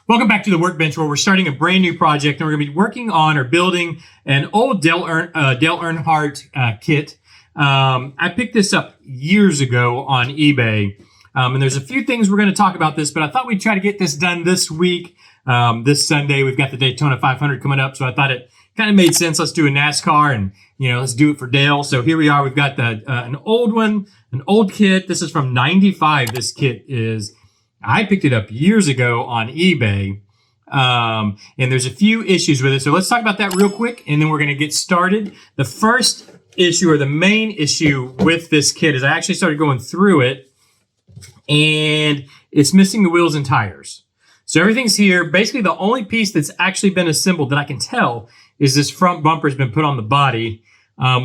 Welcome back to the workbench, where we're starting a brand new project, and we're going to be working on or building an old Dale Earnhardt kit. I picked this up years ago on eBay, and there's a few things we're going to talk about this, but I thought we'd try to get this done this week. This Sunday, we've got the Daytona 500 coming up, so I thought it kind of made sense. Let's do a NASCAR, and let's do it for Dale. So here we are. We've got an old one, an old kit. This is from '95. This kit is. I picked it up years ago on eBay, and there's a few issues with it. So let's talk about that real quick, and then we're going to get started. The first issue, or the main issue with this kit, is I actually started going through it, and it's missing the wheels and tires. So everything's here. Basically, the only piece that's actually been assembled that I can tell is this front bumper has been put on the body,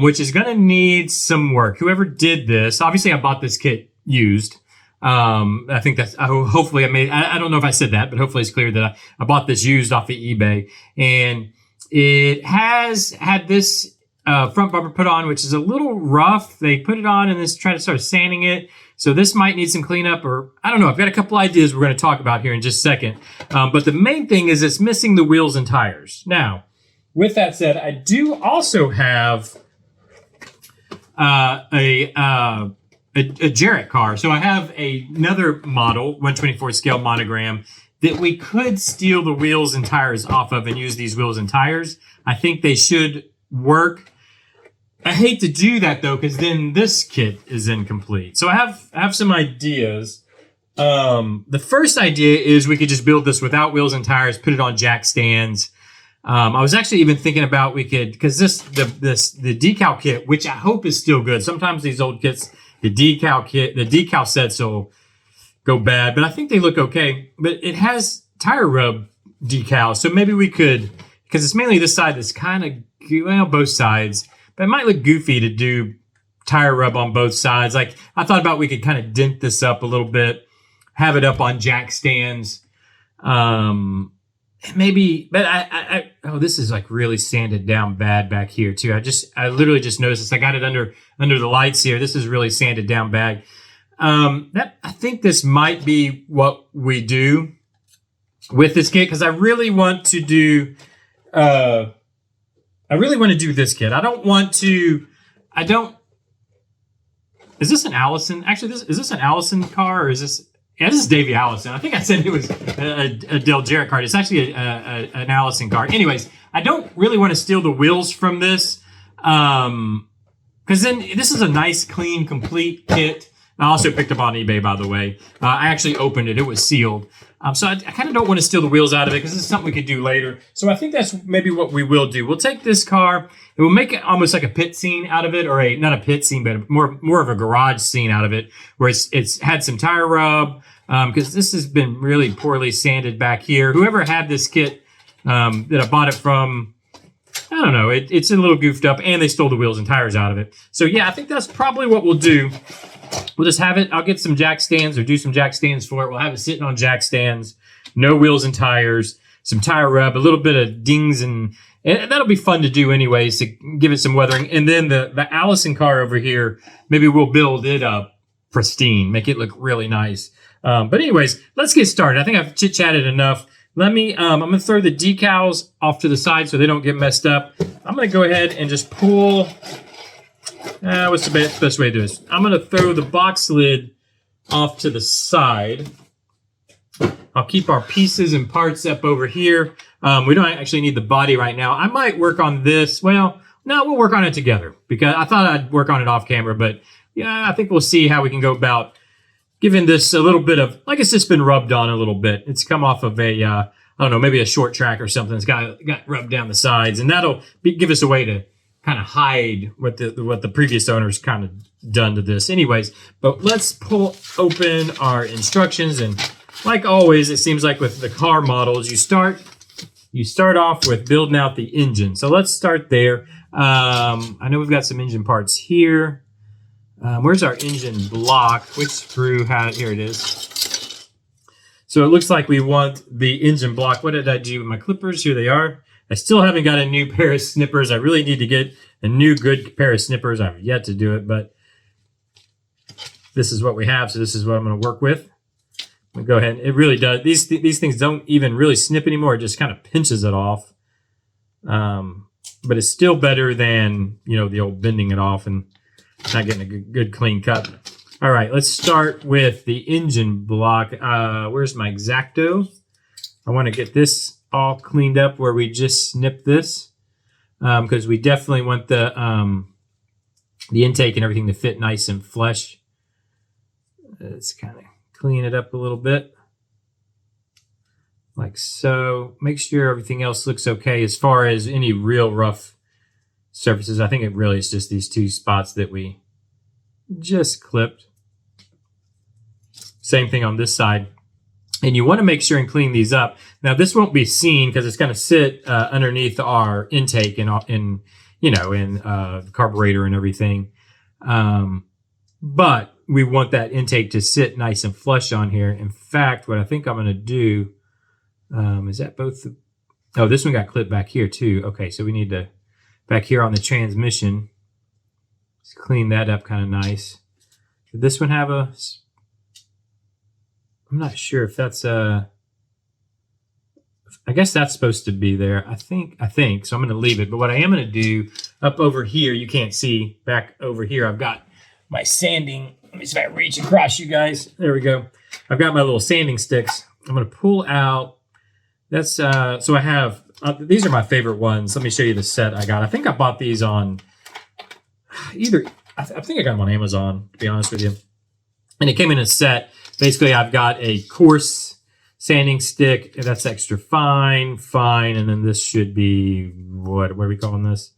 which is going to need some work. Whoever did this, obviously I bought this kit used. I think that's, hopefully I don't know if I said that, but hopefully it's clear that I bought this used off of eBay, and it has had this, front bumper put on, which is a little rough. They put it on and then try to start sanding it. So this might need some cleanup, or I don't know. I've got a couple ideas we're going to talk about here in just a second. But the main thing is it's missing the wheels and tires. Now, with that said, I do also have, a Jarrett car. So I have another model, 124 scale monogram, that we could steal the wheels and tires off of and use these wheels and tires. I think they should work. I hate to do that though, because then this kit is incomplete. So I have some ideas. The first idea is we could just build this without wheels and tires, put it on jack stands. I was actually even thinking about we could, because the decal kit, which I hope is still good. Sometimes these old kits, the decal sets will go bad, but I think they look okay. But it has tire rub decals, so maybe we could, because it's mainly this side that's kind of, both sides, but it might look goofy to do tire rub on both sides. Like, I thought about we could kind of dent this up a little bit, have it up on jack stands, maybe, but this is like really sanded down bad back here too. I literally just noticed this. I got it under the lights here. This is really sanded down bad. I think this might be what we do with this kit, because I really want to do this kit. Is this an Allison? Actually, is this an Allison car, or is this? Yeah, this is Davey Allison. I think I said it was a Dale Jarrett car. It's actually an Allison car. Anyways, I don't really want to steal the wheels from this, because then this is a nice, clean, complete kit. I also picked up on eBay, by the way. I actually opened it. It was sealed. So I kind of don't want to steal the wheels out of it, because this is something we could do later. So I think that's maybe what we will do. We'll take this car and we'll make it almost like a pit scene out of it, or not a pit scene, but more of a garage scene out of it, where it's had some tire rub, because this has been really poorly sanded back here. Whoever had this kit that I bought it from, I don't know, it's a little goofed up, and they stole the wheels and tires out of it. So yeah, I think that's probably what we'll do. We'll just have it. I'll get some jack stands, or do some jack stands for it. We'll have it sitting on jack stands, no wheels and tires, some tire rub, a little bit of dings, and that'll be fun to do anyways, to give it some weathering. And then the Allison car over here, maybe we'll build it up pristine, make it look really nice. But anyways, let's get started. I think I've chit-chatted enough. I'm going to throw the decals off to the side so they don't get messed up. I'm going to go ahead and just pull. What's the best way to do this? I'm going to throw the box lid off to the side. I'll keep our pieces and parts up over here. We don't actually need the body right now. I might work on this. Well, no, we'll work on it together, because I thought I'd work on it off camera, but yeah, I think we'll see how we can go about giving this a little bit of, like, it's just been rubbed on a little bit. It's come off of a, I don't know, maybe a short track or something. It's got rubbed down the sides, and that'll give us a way to kind of hide what the previous owners kind of done to this. Anyways, but let's pull open our instructions, and like always, it seems like with the car models, you start off with building out the engine. So let's start there. I know we've got some engine parts here. Where's our engine block? Which screw here it is. So it looks like we want the engine block. What did I do with my clippers? Here they are. I still haven't got a new pair of snippers. I really need to get a new good pair of snippers. I've yet to do it, but this is what we have. So this is what I'm going to work with. I'm go ahead. It really does. These things don't even really snip anymore. It just kind of pinches it off. But it's still better than, the old bending it off and not getting a good clean cut. All right, let's start with the engine block. Where's my X-Acto? I want to get this all cleaned up where we just snipped this, because we definitely want the intake and everything to fit nice and flush. Let's kind of clean it up a little bit, like so. Make sure everything else looks okay as far as any real rough surfaces. I think it really is just these two spots that we just clipped. Same thing on this side. And you want to make sure and clean these up. Now this won't be seen because it's going to sit underneath our intake and the carburetor and everything. But we want that intake to sit nice and flush on here. In fact, what I think I'm going to do, is that both? Oh, this one got clipped back here too. Okay, so we need to, back here on the transmission, let's clean that up kind of nice. Did this one have a, I'm not sure if that's I guess that's supposed to be there. I think, so I'm going to leave it. But what I am going to do up over here, you can't see, back over here, I've got my sanding. Let me see if I reach across, you guys. There we go. I've got my little sanding sticks. I'm going to pull out. That's so I have these are my favorite ones. Let me show you the set I got. I think I bought these on I think I got them on Amazon, to be honest with you. And it came in a set. Basically, I've got a coarse sanding stick that's extra fine, and then this should be what are we calling this?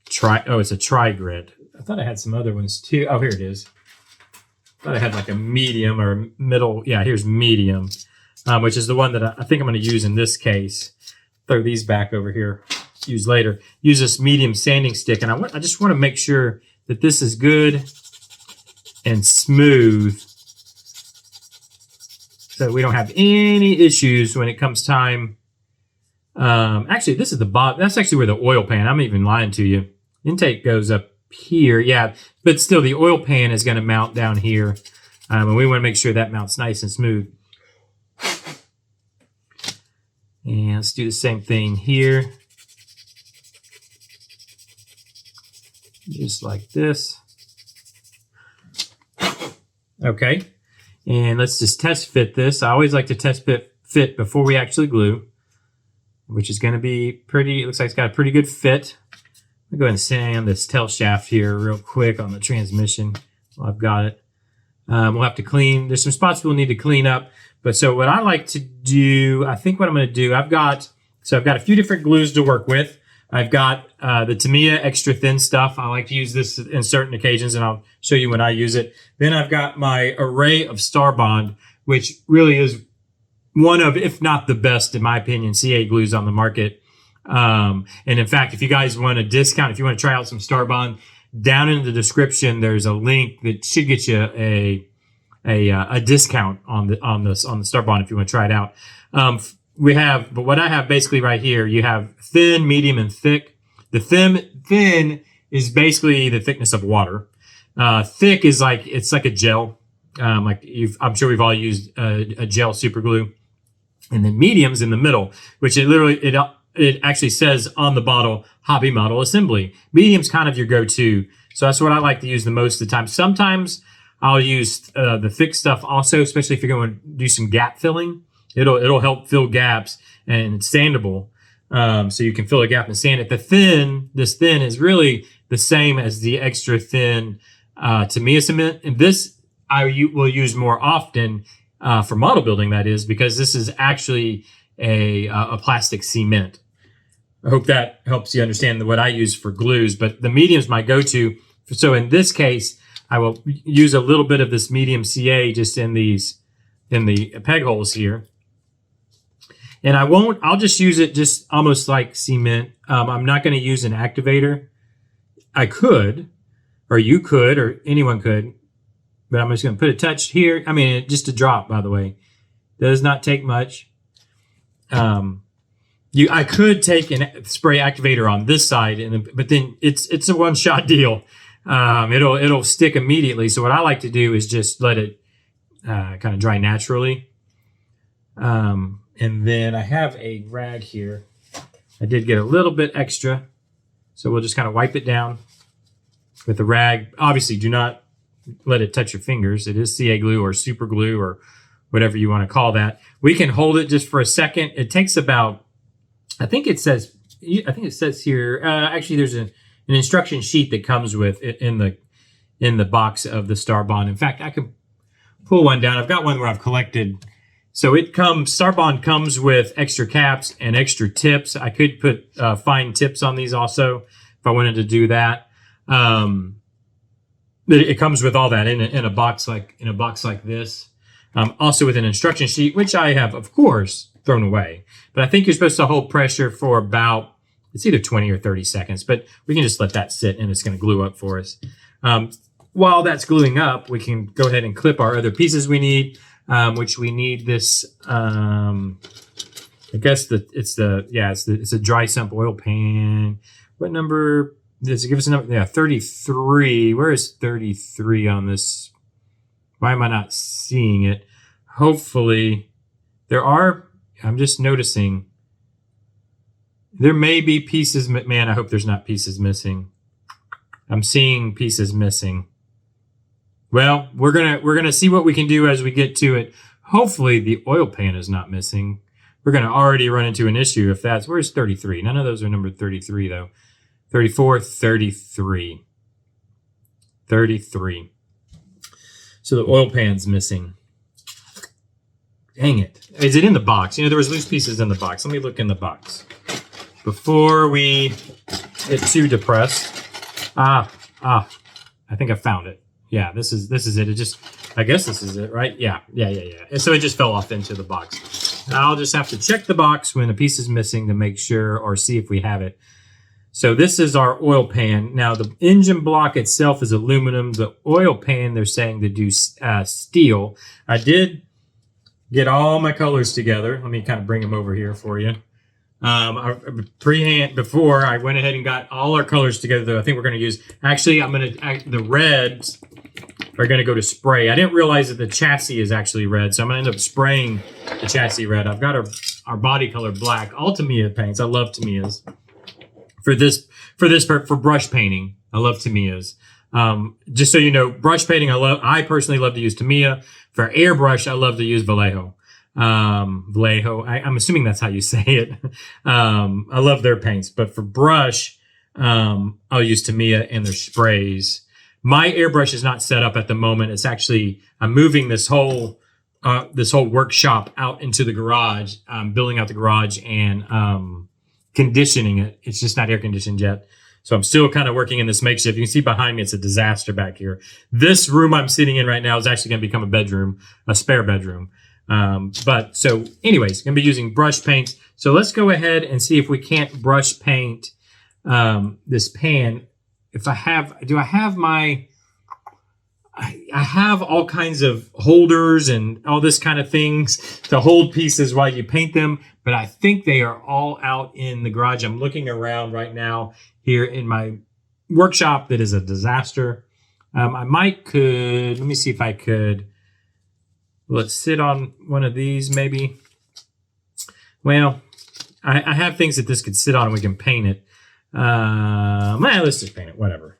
It's a tri-grit. I thought I had some other ones too. Oh, here it is. I thought I had like a medium or middle. Yeah, here's medium, which is the one that I think I'm going to use in this case. Throw these back over here. Use later. Use this medium sanding stick, and I just want to make sure that this is good and smooth, so we don't have any issues when it comes time. Actually, this is the bottom. That's actually where the oil pan. I'm even lying to you. Intake goes up here, yeah, but still the oil pan is going to mount down here, and we want to make sure that mounts nice and smooth. And let's do the same thing here, just like this. Okay, and let's just test fit this. I always like to test fit before we actually glue, which is going to be pretty. It looks like it's got a pretty good fit. I'll go ahead and sand this tail shaft here real quick on the transmission. Well, I've got it. We'll have to clean. There's some spots we'll need to clean up. But so what I like to do, I think what I'm going to do, I've got a few different glues to work with. I've got the Tamiya extra thin stuff. I like to use this in certain occasions, and I'll show you when I use it. Then I've got my array of Starbond, which really is one of, if not the best, in my opinion, CA glues on the market. And in fact, if you guys want a discount, if you want to try out some Starbond, down in the description there's a link that should get you a discount on the Starbond if you want to try it out. But what I have basically right here, you have thin, medium, and thick. The thin is basically the thickness of water. Thick is it's like a gel. I'm sure we've all used a gel super glue. And then medium's in the middle, which it actually says on the bottle, hobby model assembly. Medium's kind of your go-to. So that's what I like to use the most of the time. Sometimes I'll use the thick stuff also, especially if you're going to do some gap filling. It'll help fill gaps, and it's sandable. So you can fill a gap and sand it. This thin is really the same as the extra thin Tamiya cement. And this I will use more often for model building, that is, because this is actually a plastic cement. I hope that helps you understand what I use for glues, but the medium is my go-to. So in this case, I will use a little bit of this medium CA just in the peg holes here. And I'll just use it just almost like cement. I'm not going to use an activator. I could, or you could, or anyone could, but I'm just going to put a touch here. I mean, just a drop, by the way. Does not take much. I could take and spray activator on this side, but then it's a one-shot deal. It'll stick immediately. So what I like to do is just let it kind of dry naturally. And then I have a rag here. I did get a little bit extra, so we'll just kind of wipe it down with the rag. Obviously, do not let it touch your fingers. It is CA glue or super glue or whatever you want to call that. We can hold it just for a second. It takes about, I think it says here, actually there's an instruction sheet that comes with it in the box of the Starbond. In fact, I could pull one down. I've got one where I've collected. So Starbond comes with extra caps and extra tips. I could put fine tips on these also if I wanted to do that. It comes with all that in a box like this. Also with an instruction sheet, which I have, of course, thrown away. But I think you're supposed to hold pressure for about, it's either 20 or 30 seconds, but we can just let that sit and it's going to glue up for us. While that's gluing up, we can go ahead and clip our other pieces we need, which we need this, I guess it's a dry sump oil pan. What number does it give us a number? Yeah, 33. Where is 33 on this? Why am I not seeing it? Hopefully I'm just noticing there may be pieces. Man, I hope there's not pieces missing. I'm seeing pieces missing. Well, we're gonna see what we can do as we get to it. Hopefully the oil pan is not missing. We're gonna already run into an issue if that's, where's 33? None of those are numbered 33 though. 34, 33. 33. So the oil pan's missing. Dang it. Is it in the box? There was loose pieces in the box. Let me look in the box before we get too depressed. I think I found it. Yeah, this is it. I guess this is it, right? Yeah. So it just fell off into the box. I'll just have to check the box when a piece is missing to make sure or see if we have it. So this is our oil pan. Now the engine block itself is aluminum. The oil pan, they're saying to do steel. I did get all my colors together. Let me kind of bring them over here for you. Before I went ahead and got all our colors together. I think we're going to use, actually, the reds are going to go to spray. I didn't realize that the chassis is actually red, so I'm going to end up spraying the chassis red. I've got our body color black, all Tamiya paints. I love Tamiyas. For brush painting, I love Tamiyas. Just so you know, brush painting, I personally love to use Tamiya. For airbrush, I love to use Vallejo. I'm assuming that's how you say it. I love their paints, but for brush, I'll use Tamiya and their sprays. My airbrush is not set up at the moment. It's actually, I'm moving this whole workshop out into the garage. I'm building out the garage and, conditioning it. It's just not air conditioned yet. So I'm still kind of working in this makeshift. You can see behind me, it's a disaster back here. This room I'm sitting in right now is actually going to become a bedroom, a spare bedroom. But so anyways, going to be using brush paints. So let's go ahead and see if we can't brush paint, this pan. I have all kinds of holders and all this kind of things to hold pieces while you paint them, but I think they are all out in the garage. I'm looking around right now here in my workshop that is a disaster. Let me see if I could, let's sit on one of these maybe. Well, I have things that this could sit on and we can paint it. Let's just paint it, whatever.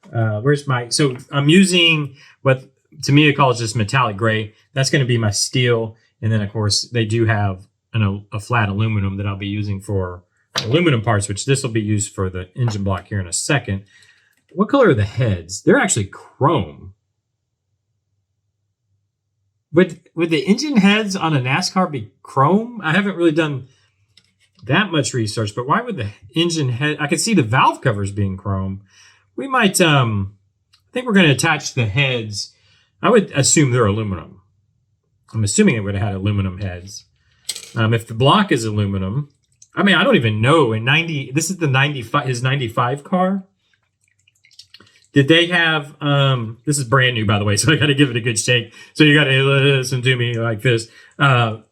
So I'm using what Tamiya calls just metallic gray. That's going to be my steel. And then of course they do have a flat aluminum that I'll be using for aluminum parts, which this will be used for the engine block here in a second. What color are the heads? They're actually chrome. Would the engine heads on a NASCAR be chrome? I haven't really done that much research, but why would the engine head, I could see the valve covers being chrome. We might, I think we're going to attach the heads. I would assume they're aluminum. I'm assuming it would have had aluminum heads. If the block is aluminum, I mean, I don't even know. This is the 95, his 95 car. Did they have, this is brand new, by the way, so I got to give it a good shake. So you got to listen to me like this. Did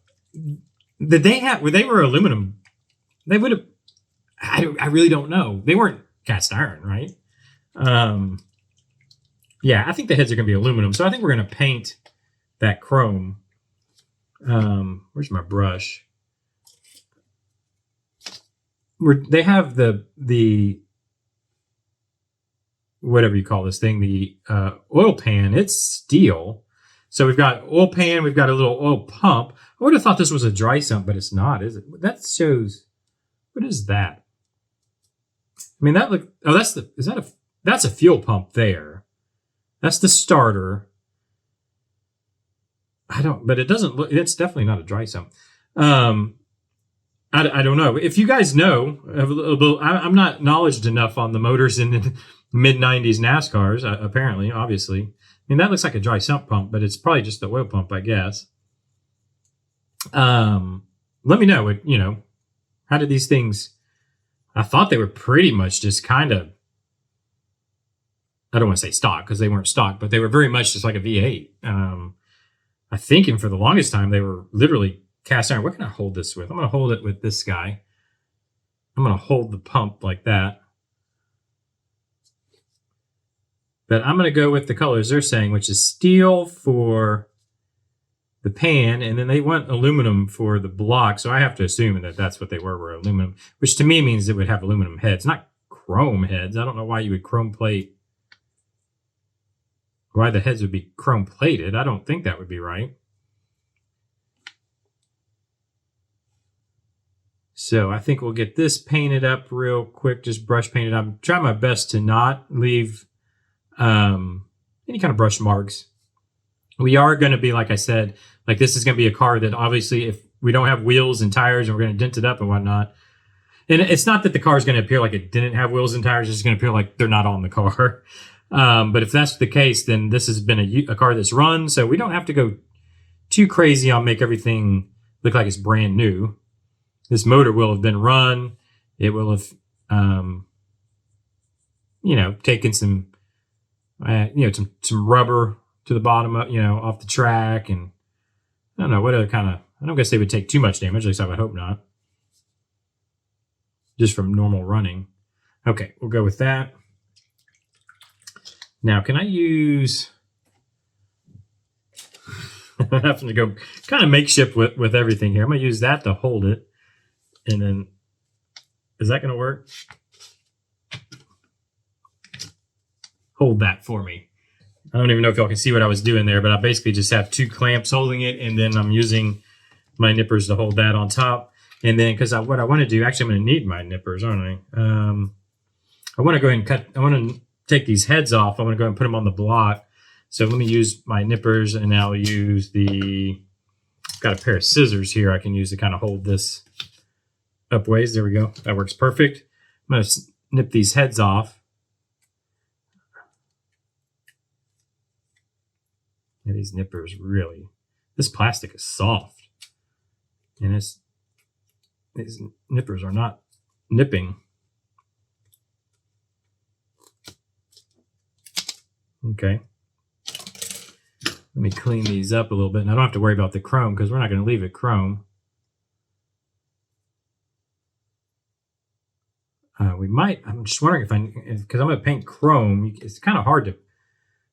they have, they were aluminum? They would have, I really don't know. They weren't cast iron, right? Yeah, I think the heads are going to be aluminum. So I think we're going to paint that chrome. Where's my brush? They have the whatever you call this thing, the oil pan. It's steel. So we've got oil pan, we've got a little oil pump. I would have thought this was a dry sump, but it's not, is it? That shows, what is that? I mean, that look, oh, that's a fuel pump there. That's the starter. But it doesn't look, it's definitely not a dry sump. I don't know. If you guys know, I'm not knowledgeable enough on the motors in the mid-90s NASCARs, apparently, obviously. I mean, that looks like a dry sump pump, but it's probably just the oil pump, I guess. Let me know, how did these things, I thought they were pretty much just kind of, I don't want to say stock because they weren't stock, but they were very much just like a V8. I think, and for the longest time, they were literally cast iron. What can I hold this with? I'm going to hold it with this guy. I'm going to hold the pump like that. But I'm going to go with the colors they're saying, which is steel for the pan, and then they want aluminum for the block. So I have to assume that that's what they were aluminum, which to me means it would have aluminum heads, not chrome heads. I don't know why you would chrome plate. Why the heads would be chrome plated. I don't think that would be right. So I think we'll get this painted up real quick, just brush painted up. I'm trying my best to not leave any kind of brush marks. We are going to be, like I said, like this is going to be a car that obviously if we don't have wheels and tires and we're going to dent it up and whatnot. And it's not that the car is going to appear like it didn't have wheels and tires. It's going to appear like they're not on the car. But if that's the case, then this has been a car that's run. So we don't have to go too crazy on make everything look like it's brand new. This motor will have been run. It will have, taken some, some rubber to the bottom of, off the track. And I don't know what other kind of, I don't guess they would take too much damage. At least I would hope not. Just from normal running. Okay, we'll go with that. Now, can I use, I'm having to go kind of makeshift with everything here. I'm going to use that to hold it. And then, is that going to work? Hold that for me. I don't even know if y'all can see what I was doing there, but I basically just have two clamps holding it, and then I'm using my nippers to hold that on top. And then, because what I want to do, actually I'm going to need my nippers, aren't I? I want to go ahead and cut, I want to take these heads off. I want to go ahead and put them on the block. So let me use my nippers, and I'll use got a pair of scissors here I can use to kind of hold this up ways. There we go. That works perfect. I'm going to snip these heads off. Yeah, these nippers really, this plastic is soft. And these nippers are not nipping. Okay. Let me clean these up a little bit. And I don't have to worry about the chrome because we're not going to leave it chrome. We might, I'm just wondering because I'm going to paint chrome. It's kind of hard to,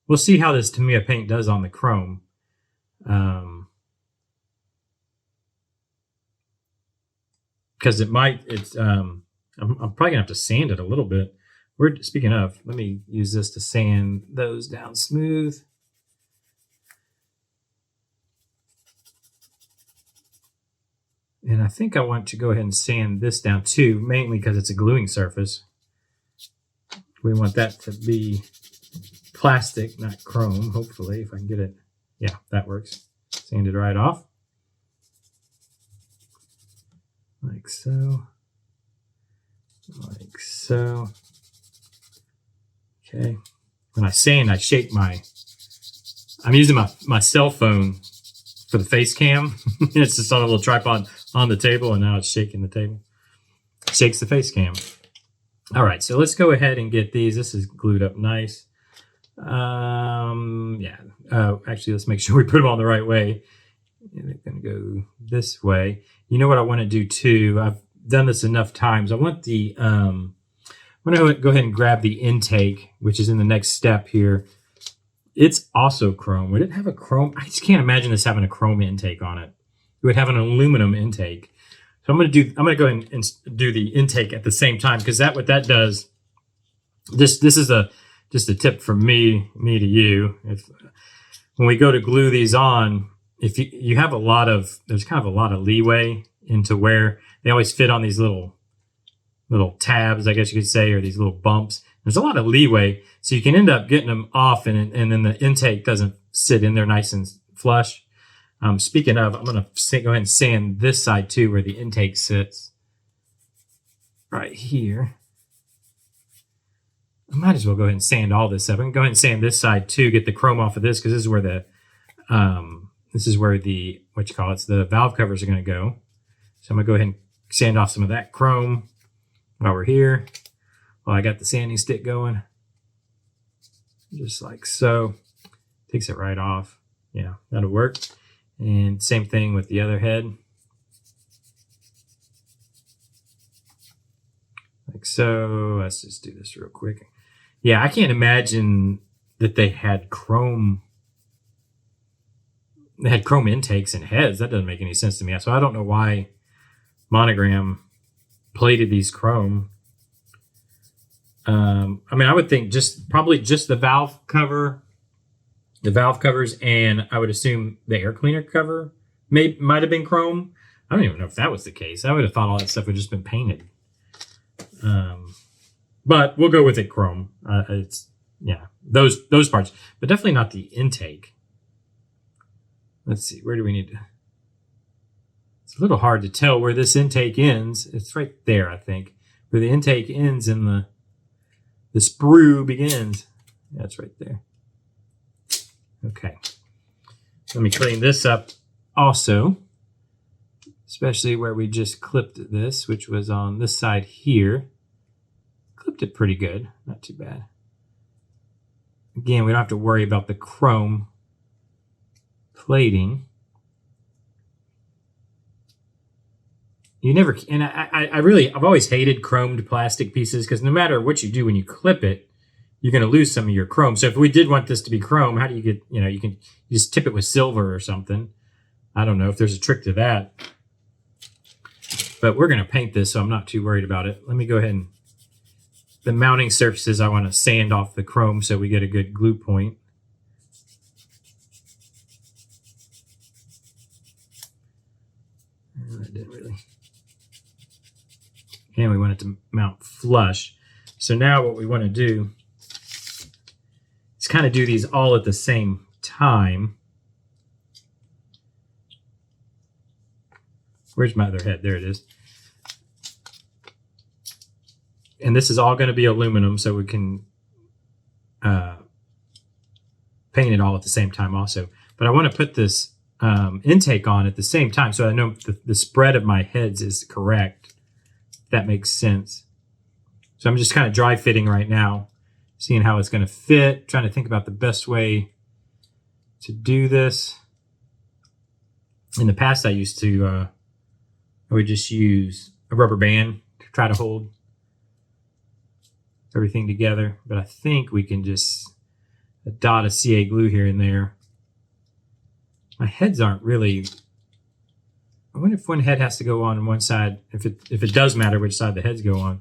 we'll see how this Tamiya paint does on the chrome. Because I'm probably going to have to sand it a little bit. Speaking of, let me use this to sand those down smooth. And I think I want to go ahead and sand this down too, mainly because it's a gluing surface. We want that to be plastic, not chrome, hopefully, if I can get it. Yeah, that works. Sand it right off. Like so. Like so. Okay. When I sand, I shake I'm using my cell phone for the face cam. It's just on a little tripod on the table, and now it's shaking the table. Shakes the face cam. All right, so let's go ahead and get these. This is glued up nice. Yeah. Actually, let's make sure we put them on the right way. And they're going to go this way. You know what I want to do too? I've done this enough times. I want I'm going to go ahead and grab the intake, which is in the next step here. It's also chrome. Would it have a chrome? I just can't imagine this having a chrome intake on it. it would have an aluminum intake. So I'm going to go ahead and do the intake at the same time, because what that does. This is just a tip from me to you. When we go to glue these on, if you have there's kind of a lot of leeway into where they always fit on these little tabs, I guess you could say, or these little bumps. There's a lot of leeway, so you can end up getting them off, and then the intake doesn't sit in there nice and flush. Speaking of, I'm going to go ahead and sand this side too, where the intake sits right here. I might as well go ahead and sand all this up. I can go ahead and sand this side too, get the chrome off of this, because this is where the the valve covers are going to go. So I'm going to go ahead and sand off some of that chrome while we're here. While I got the sanding stick going, just like so. Takes it right off. Yeah, that'll work. And same thing with the other head. Like so. Let's just do this real quick. Yeah, I can't imagine that they had chrome. They had chrome intakes and heads. That doesn't make any sense to me. So I don't know why Monogram plated these chrome. I mean, I would think probably just the valve cover, the valve covers, and I would assume the air cleaner cover might have been chrome. I don't even know if that was the case. I would have thought all that stuff would just been painted. But we'll go with it chrome. Those parts, but definitely not the intake. Let's see, where do we need to? It's a little hard to tell where this intake ends. It's right there, I think, where the intake ends and the sprue begins. That's right there. Okay. Let me clean this up also, especially where we just clipped this, which was on this side here. Clipped it pretty good, not too bad. Again, we don't have to worry about the chrome plating. I've always hated chromed plastic pieces, because no matter what you do when you clip it, you're going to lose some of your chrome. So if we did want this to be chrome, how do you get, you just tip it with silver or something. I don't know if there's a trick to that. But we're going to paint this, so I'm not too worried about it. Let me go ahead and, the mounting surfaces, I want to sand off the chrome so we get a good glue point. That didn't really. And we want it to mount flush. So now what we want to do is kind of do these all at the same time. Where's my other head? There it is. And this is all going to be aluminum, so we can paint it all at the same time also. But I want to put this intake on at the same time, so I know the spread of my heads is correct. If that makes sense. So I'm just kind of dry fitting right now, seeing how it's going to fit, trying to think about the best way to do this. In the past, I would just use a rubber band to try to hold everything together, but I think we can just dot a CA glue here and there. My heads aren't really. I wonder if one head has to go on one side. If it does matter which side the heads go on.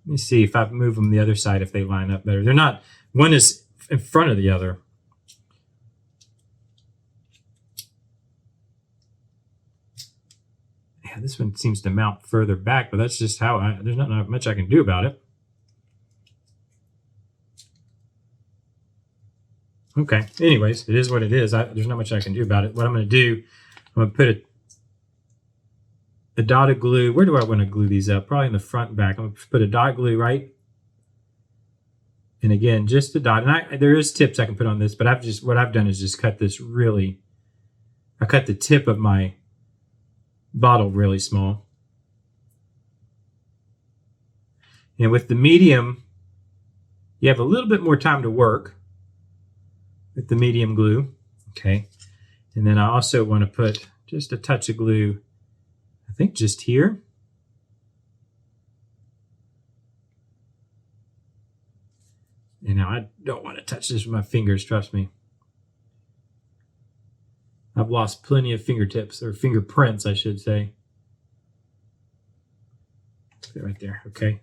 Let me see if I move them the other side, if they line up better. They're not. One is in front of the other. Yeah, this one seems to mount further back, but that's just how there's not much I can do about it. Okay, anyways, it is what it is. There's not much I can do about it. What I'm going to do, I'm going to put a dot of glue. Where do I want to glue these up? Probably in the front and back. I'm going to put a dot glue right. And again, just a dot. And there is tips I can put on this, but what I've done is just cut this really. I cut the tip of my bottle really small. And with the medium, you have a little bit more time to work with the medium glue. Okay. And then I also want to put just a touch of glue, I think just here. And now I don't want to touch this with my fingers, trust me. I've lost plenty of fingertips, or fingerprints, I should say. Right there, okay.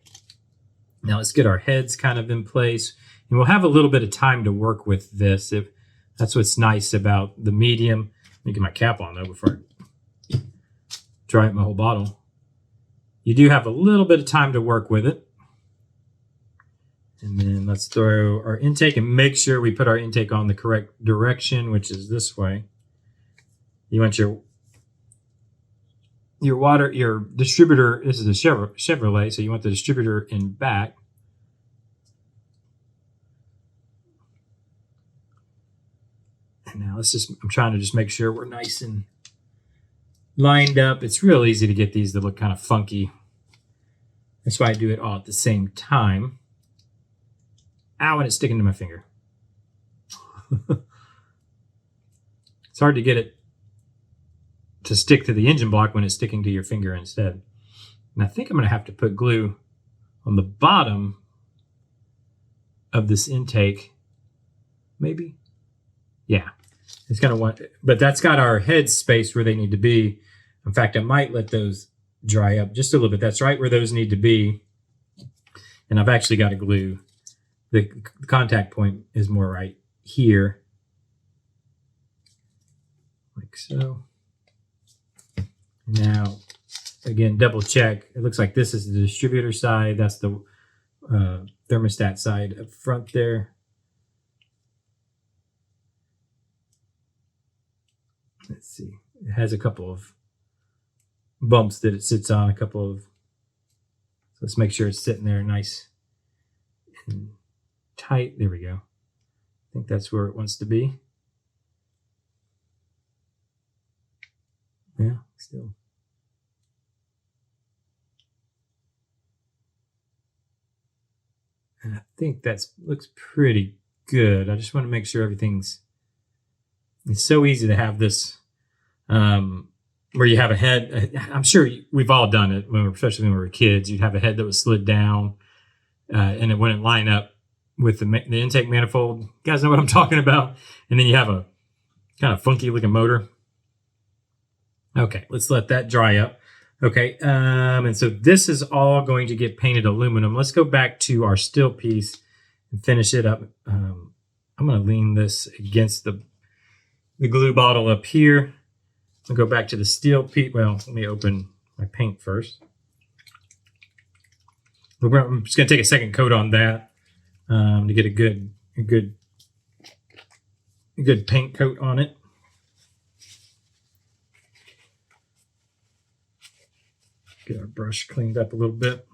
Now let's get our heads kind of in place. And we'll have a little bit of time to work with this. If that's what's nice about the medium. Let me get my cap on, though, before I dry up my whole bottle. You do have a little bit of time to work with it. And then let's throw our intake and make sure we put our intake on the correct direction, which is this way. You want your distributor, this is a Chevrolet, so you want the distributor in back. And now I'm trying to just make sure we're nice and lined up. It's real easy to get these to look kind of funky. That's why I do it all at the same time. Ow, and it's sticking to my finger. It's hard to get it to stick to the engine block when it's sticking to your finger instead. And I think I'm going to have to put glue on the bottom of this intake. Maybe? Yeah. It's going to want, but that's got our heads spaced where they need to be. In fact, I might let those dry up just a little bit. That's right where those need to be. And I've actually got to glue. The contact point is more right here. Like so. Now, again, double check. It looks like this is the distributor side. That's the thermostat side up front there. Let's see. It has a couple of bumps that it sits on. So let's make sure it's sitting there nice and tight. There we go. I think that's where it wants to be. Yeah, still. And I think that looks pretty good. I just want to make sure everything's. It's so easy to have this where you have a head. I'm sure we've all done it, especially when we were kids. You'd have a head that was slid down and it wouldn't line up with the intake manifold. You guys know what I'm talking about? And then you have a kind of funky looking motor. Okay, let's let that dry up. Okay, and so this is all going to get painted aluminum. Let's go back to our steel piece and finish it up. I'm going to lean this against the glue bottle up here. I'll go back to the steel piece. Well, let me open my paint first. I'm just going to take a second coat on that to get a good paint coat on it. Get our brush cleaned up a little bit.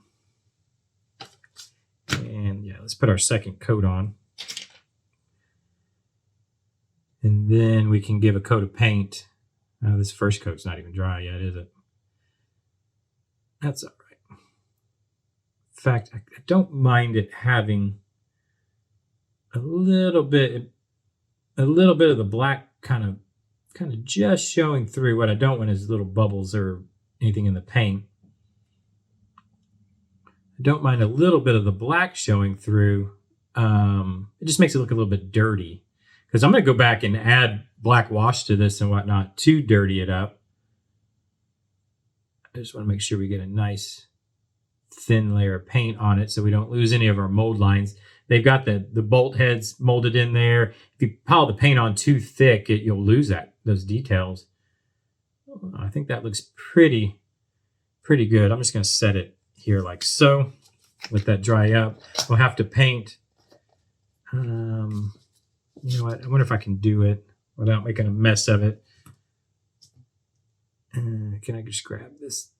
And yeah, let's put our second coat on. And then we can give a coat of paint. This first coat's not even dry yet, is it? That's all right. In fact, I don't mind it having a little bit of the black kind of just showing through. What I don't want is little bubbles or anything in the paint. I don't mind a little bit of the black showing through. It just makes it look a little bit dirty. Because I'm going to go back and add black wash to this and whatnot to dirty it up. I just want to make sure we get a nice thin layer of paint on it so we don't lose any of our mold lines. They've got the bolt heads molded in there. If you pile the paint on too thick, you'll lose those details. I think that looks pretty good. I'm just going to set it here like so. Let that dry up. We'll have to paint. You know what? I wonder if I can do it without making a mess of it. Can I just grab this?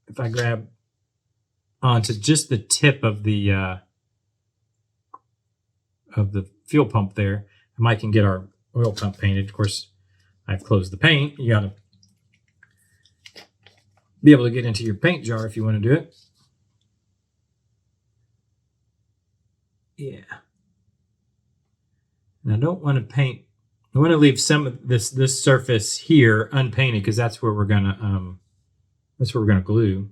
If I grab onto just the tip of the fuel pump there, I might can get our oil pump painted. Of course, I've closed the paint. You got to be able to get into your paint jar if you want to do it. Yeah. And I don't want to paint. I want to leave some of this surface here unpainted because that's where we're gonna glue.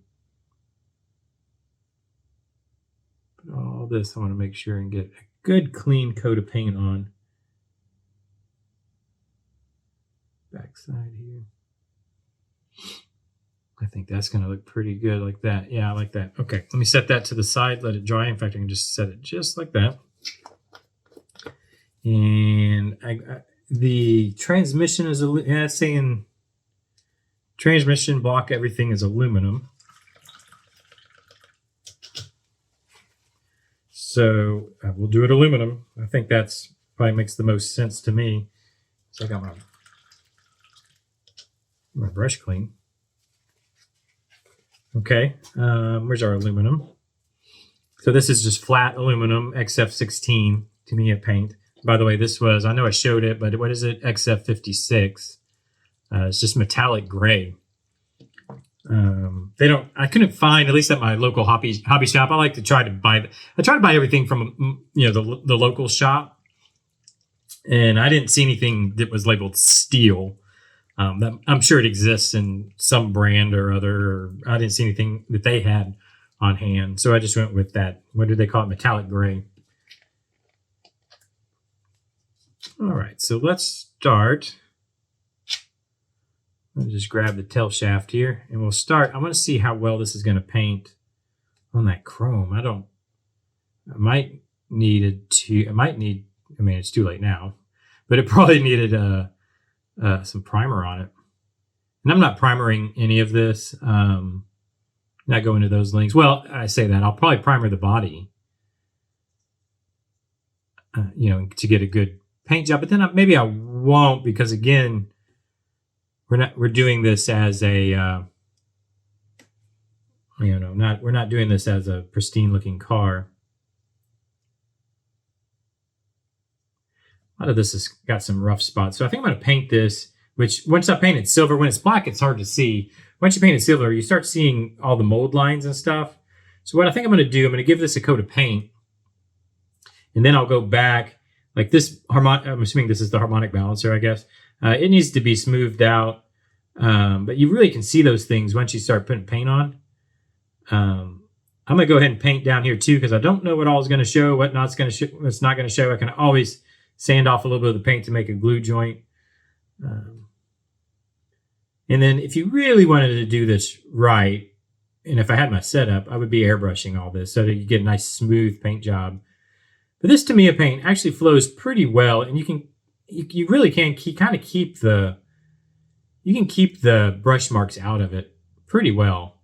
But all this I want to make sure and get a good clean coat of paint on. back side here. I think that's going to look pretty good like that. Yeah, I like that. Okay, let me set that to the side, let it dry. In fact, I can just set it just like that. And the transmission is, it's saying transmission block, everything is aluminum. So we'll do it aluminum. I think that's probably makes the most sense to me. So I got my brush clean. Okay, where's our aluminum? So this is just flat aluminum, XF16 to me at paint. By the way, this was, I know I showed it, but what is it? XF56. It's just metallic gray. I couldn't find, at least at my local hobby shop. I like to try to buy everything from, the local shop. And I didn't see anything that was labeled steel. I'm sure it exists in some brand or other. Or I didn't see anything that they had on hand. So I just went with that. What do they call it? Metallic gray. All right. So let's start. I'll just grab the tail shaft here and we'll start. I want to see how well this is going to paint on that chrome. I might need, I mean, it's too late now, but it probably needed some primer on it. And I'm not primering any of this. Not going to those links. Well, I say that I'll probably primer the body, to get a good paint job. But then maybe I won't, because again, we're doing this as a we're not doing this as a pristine looking car. A lot of this has got some rough spots. So I think I'm going to paint this, which once I paint it silver, when it's black, it's hard to see. Once you paint it silver, you start seeing all the mold lines and stuff. So what I think I'm going to do, I'm going to give this a coat of paint. And then I'll go back like this harmonic. I'm assuming this is the harmonic balancer, I guess. It needs to be smoothed out. But you really can see those things once you start putting paint on. I'm going to go ahead and paint down here too, because I don't know what all is going to show, what's not going to show. I can always sand off a little bit of the paint to make a glue joint. And then if you really wanted to do this right, and if I had my setup, I would be airbrushing all this so that you get a nice smooth paint job. But this Tamiya paint actually flows pretty well, and you really can keep the brush marks out of it pretty well.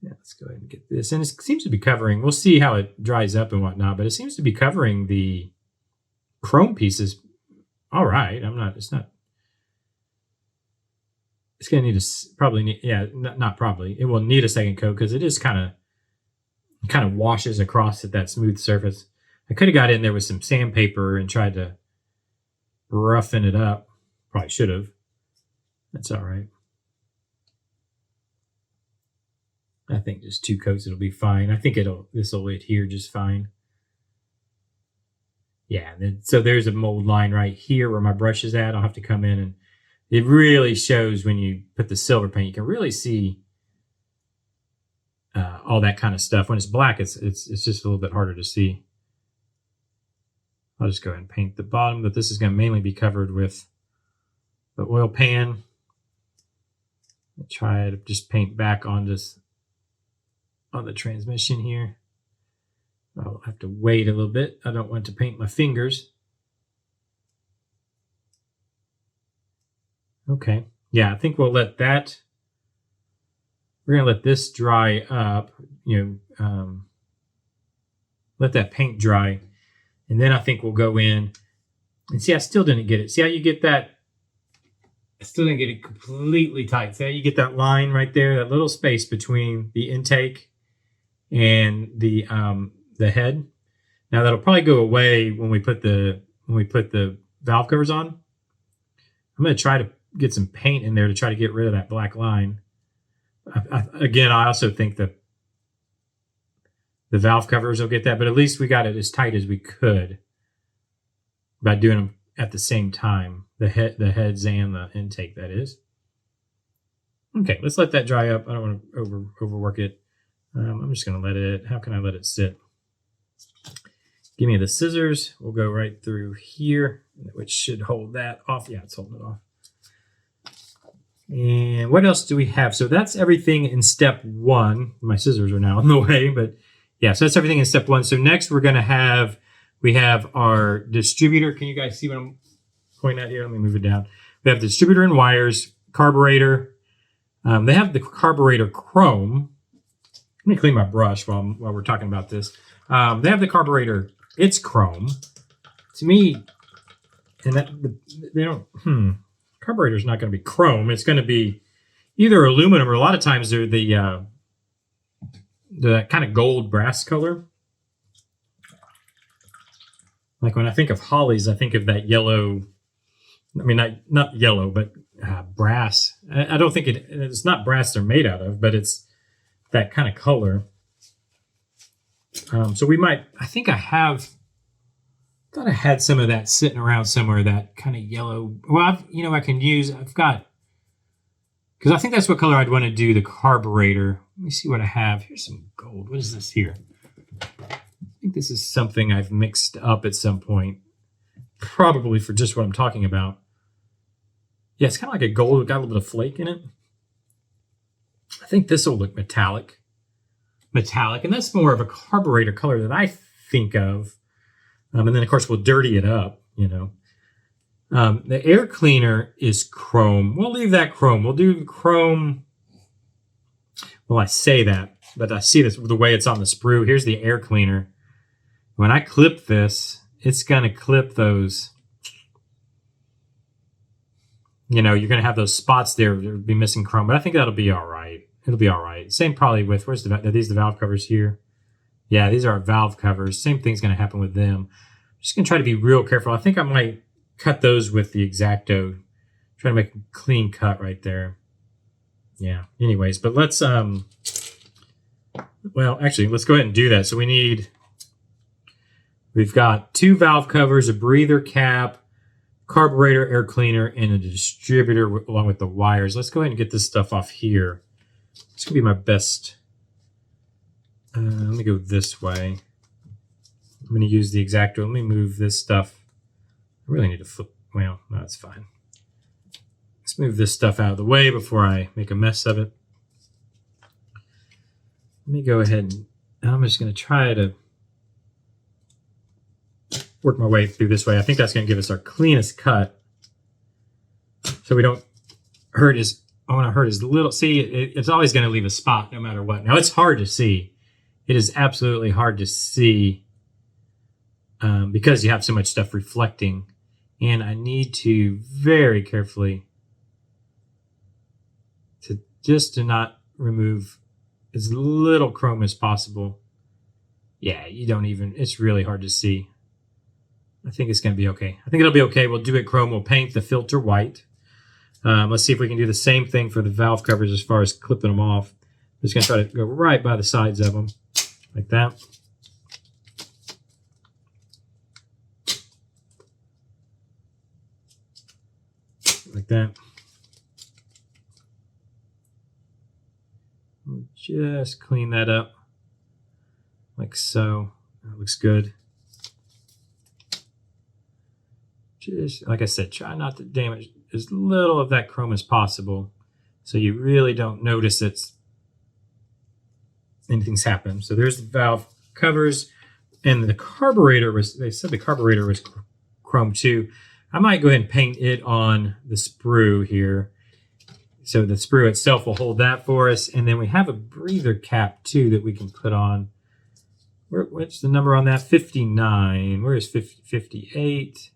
Yeah, let's go ahead and get this. And it seems to be covering, we'll see how it dries up and whatnot, but it seems to be covering the chrome pieces all right. It's going to need not probably. It will need a second coat because it is kind of washes across at that smooth surface. I could have got in there with some sandpaper and tried to roughen it up. Probably should have. That's all right. I think just 2 coats, it'll be fine. I think this will adhere just fine. Yeah, so there's a mold line right here where my brush is at. I'll have to come in, and it really shows when you put the silver paint. You can really see all that kind of stuff. When it's black, it's just a little bit harder to see. I'll just go ahead and paint the bottom, but this is going to mainly be covered with the oil pan. I'll try to just paint back on the transmission here. I'll have to wait a little bit. I don't want to paint my fingers. Okay. Yeah, I think we'll let that. We're going to let this dry up. Let that paint dry. And then I think we'll go in and see, I still didn't get it. See how you get that? I still didn't get it completely tight. See how you get that line right there, that little space between the intake and the head. Now that'll probably go away when we put the valve covers on. I'm going to try to get some paint in there to try to get rid of that black line. Again, I also think that the valve covers will get that, but at least we got it as tight as we could by doing them at the same time. The heads and the intake, that is. Okay, let's let that dry up. I don't want to overwork it. I'm just going to let it. How can I let it sit? Give me the scissors. We'll go right through here, which should hold that off. Yeah, it's holding it off. And what else do we have? So that's everything in step 1. My scissors are now in the way, but yeah, so that's everything in step 1. So next we're going to have, we have our distributor. Can you guys see what I'm pointing at here? Let me move it down. We have the distributor and wires, carburetor. They have the carburetor chrome. Let me clean my brush while we're talking about this. They have the carburetor, it's chrome. To me, and that they don't, carburetor's not going to be chrome. It's going to be either aluminum, or a lot of times they're the kind of gold brass color. Like when I think of Hollies, I think of that yellow. I mean, not yellow, but brass. I don't think it's not brass they're made out of, but it's that kind of color. So we might. I think I thought I had some of that sitting around somewhere. That kind of yellow. Well, I can use. I've got, because I think that's what color I'd want to do the carburetor. Let me see what I have. Here's some gold. What is this here? I think this is something I've mixed up at some point. Probably for just what I'm talking about. Yeah, it's kind of like a gold. Got a little bit of flake in it. I think this will look metallic. And that's more of a carburetor color that I think of. And then, of course, we'll dirty it up, The air cleaner is chrome. We'll leave that chrome. We'll do chrome. Well, I say that, but I see this the way it's on the sprue. Here's the air cleaner. When I clip this, it's going to clip those. You're going to have those spots there. There'll be missing chrome, but I think that'll be all right. It'll be all right. Same probably with, are these the valve covers here? Yeah, these are our valve covers. Same thing's going to happen with them. I'm just going to try to be real careful. I think I might cut those with the X-Acto. Try to make a clean cut right there. Yeah, anyways, but let's, well, actually, let's go ahead and do that. So we've got 2 valve covers, a breather cap, carburetor, air cleaner, and a distributor along with the wires. Let's go ahead and get this stuff off here. This could be my best. Let me go this way. I'm going to use the X-Acto. Let me move this stuff. I really need to flip. Well, no, that's fine. Let's move this stuff out of the way before I make a mess of it. Let me go ahead and I'm just going to try to work my way through this way. I think that's going to give us our cleanest cut. So we don't hurt as, I want to hurt as little. See, it's always going to leave a spot no matter what. Now, it's hard to see. It is absolutely hard to see because you have so much stuff reflecting. And I need to very carefully to not remove as little chrome as possible. Yeah, you don't even, it's really hard to see. I think it's going to be okay. I think it'll be okay. We'll do it chrome. We'll paint the filter white. Let's see if we can do the same thing for the valve covers as far as clipping them off. I'm just going to try to go right by the sides of them like that. Like that. We'll just clean that up like so. That looks good. Just like I said, try not to damage as little of that chrome as possible so you really don't notice anything's happened. So there's the valve covers, and the carburetor was, they said the carburetor was chrome too. I might go ahead and paint it on the sprue here. So the sprue itself will hold that for us. And then we have a breather cap too that we can put on. What's the number on that? 59. Where is 58?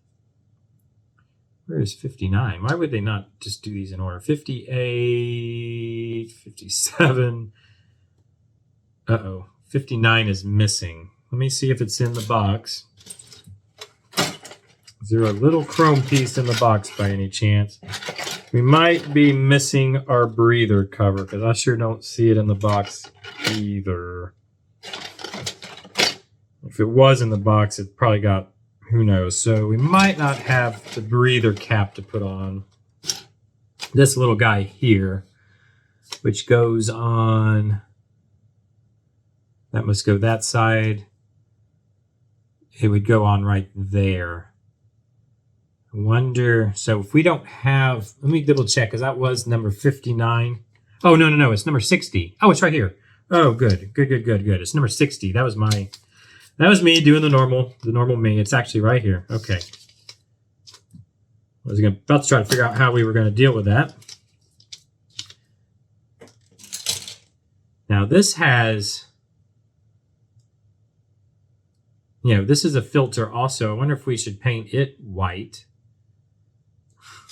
Where is 59? Why would they not just do these in order? 58, 57. Uh-oh. 59 is missing. Let me see if it's in the box. Is there a little chrome piece in the box by any chance? We might be missing our breather cover because I sure don't see it in the box either. If it was in the box, it probably got, who knows. So we might not have the breather cap to put on. This little guy here, which goes on, that must go that side. it would go on right there. I wonder, so if we don't have, let me double check, because that was number 59. Oh, no, it's number 60. Oh, it's right here. Oh, good. It's number 60. That was me doing the normal me. It's actually right here. Okay. I was about to try to figure out how we were going to deal with that. Now this has, this is a filter also. I wonder if we should paint it white.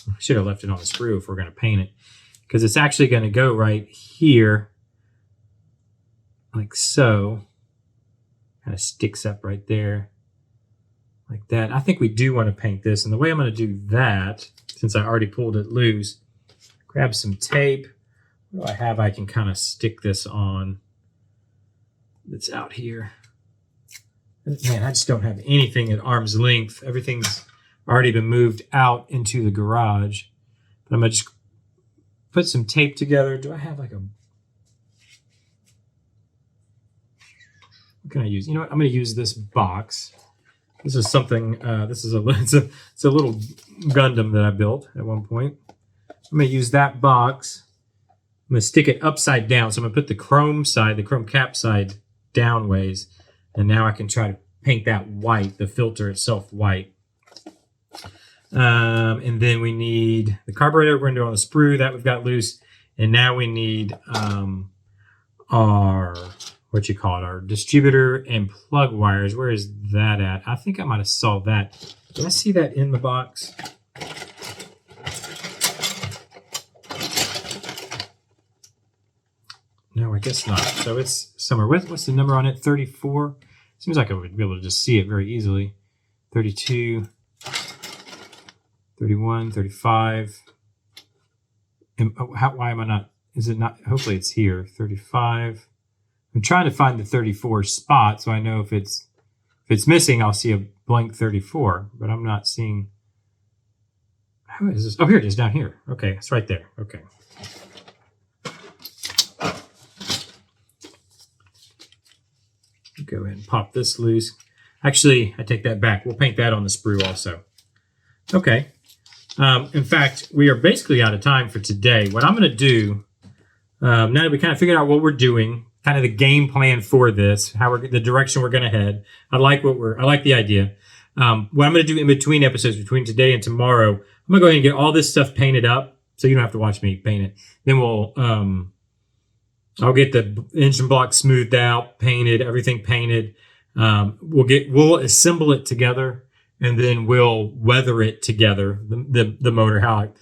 I should have left it on the sprue if we're going to paint it, because it's actually going to go right here, like so. Kind of sticks up right there, like that. I think we do want to paint this, and the way I'm going to do that, since I already pulled it loose, grab some tape. What do I have I can kind of stick this on that's out here? Man, I just don't have anything at arm's length. Everything's already been moved out into the garage. But I'm going to just put some tape together. Do I have like a... What can I use? You know what? I'm going to use this box. This is something, it's a little Gundam that I built at one point. I'm going to use that box. I'm going to stick it upside down. So I'm going to put the chrome cap side down ways. And now I can try to paint that white, the filter itself white. And then we need the carburetor window on the sprue that we've got loose. And now we need our, our distributor and plug wires. Where is that at? I think I might have saw that. Did I see that in the box? No, I guess not. So it's somewhere. What's the number on it? 34? Seems like I would be able to just see it very easily. 32, 31, 35. And, why am I not? Is it not? Hopefully it's here. 35. I'm trying to find the 34 spot so I know if it's missing, I'll see a blank 34. But I'm not seeing. How is this? Oh, here it is down here. Okay, it's right there. Okay. Go ahead and pop this loose. Actually, I take that back. We'll paint that on the sprue also. Okay. In fact, we are basically out of time for today. What I'm going to do, now that we kind of figured out what we're doing, kind of the game plan for this, the direction we're going to head. I like the idea. What I'm going to do in between episodes, between today and tomorrow, I'm going to go ahead and get all this stuff painted up, so you don't have to watch me paint it. Then I'll get the engine block smoothed out, painted, everything painted. We'll assemble it together, and then we'll weather it together. The motor, how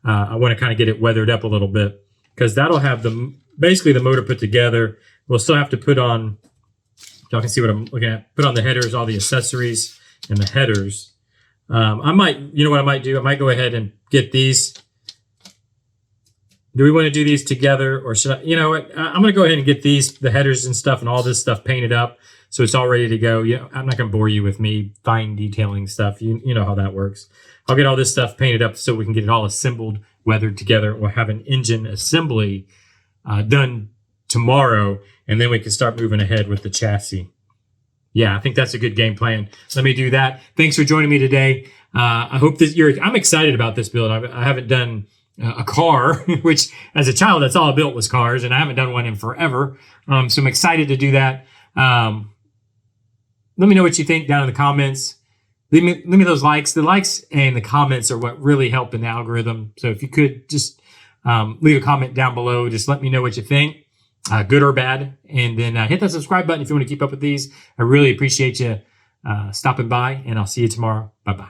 I want to kind of get it weathered up a little bit, because that'll have basically the motor put together. We'll still have to put on. Y'all can see what I'm looking at. Put on the headers, all the accessories, and the headers. I might, what I might do? I might go ahead and get these. Do we want to do these together, or should I? You know what? I'm going to go ahead and get the headers and stuff and all this stuff painted up so it's all ready to go. I'm not going to bore you with me fine detailing stuff. You know how that works. I'll get all this stuff painted up so we can get it all assembled, weathered together. We'll have an engine assembly done tomorrow, and then we can start moving ahead with the chassis. Yeah, I think that's a good game plan. Let me do that. Thanks for joining me today. I hope I'm excited about this build. I haven't done a car, which as a child, that's all I built was cars, and I haven't done one in forever. So I'm excited to do that. Let me know what you think down in the comments. Leave me those likes. The likes and the comments are what really help in the algorithm. So if you could just leave a comment down below, just let me know what you think, good or bad. And then hit that subscribe button if you want to keep up with these. I really appreciate you stopping by, and I'll see you tomorrow. Bye-bye.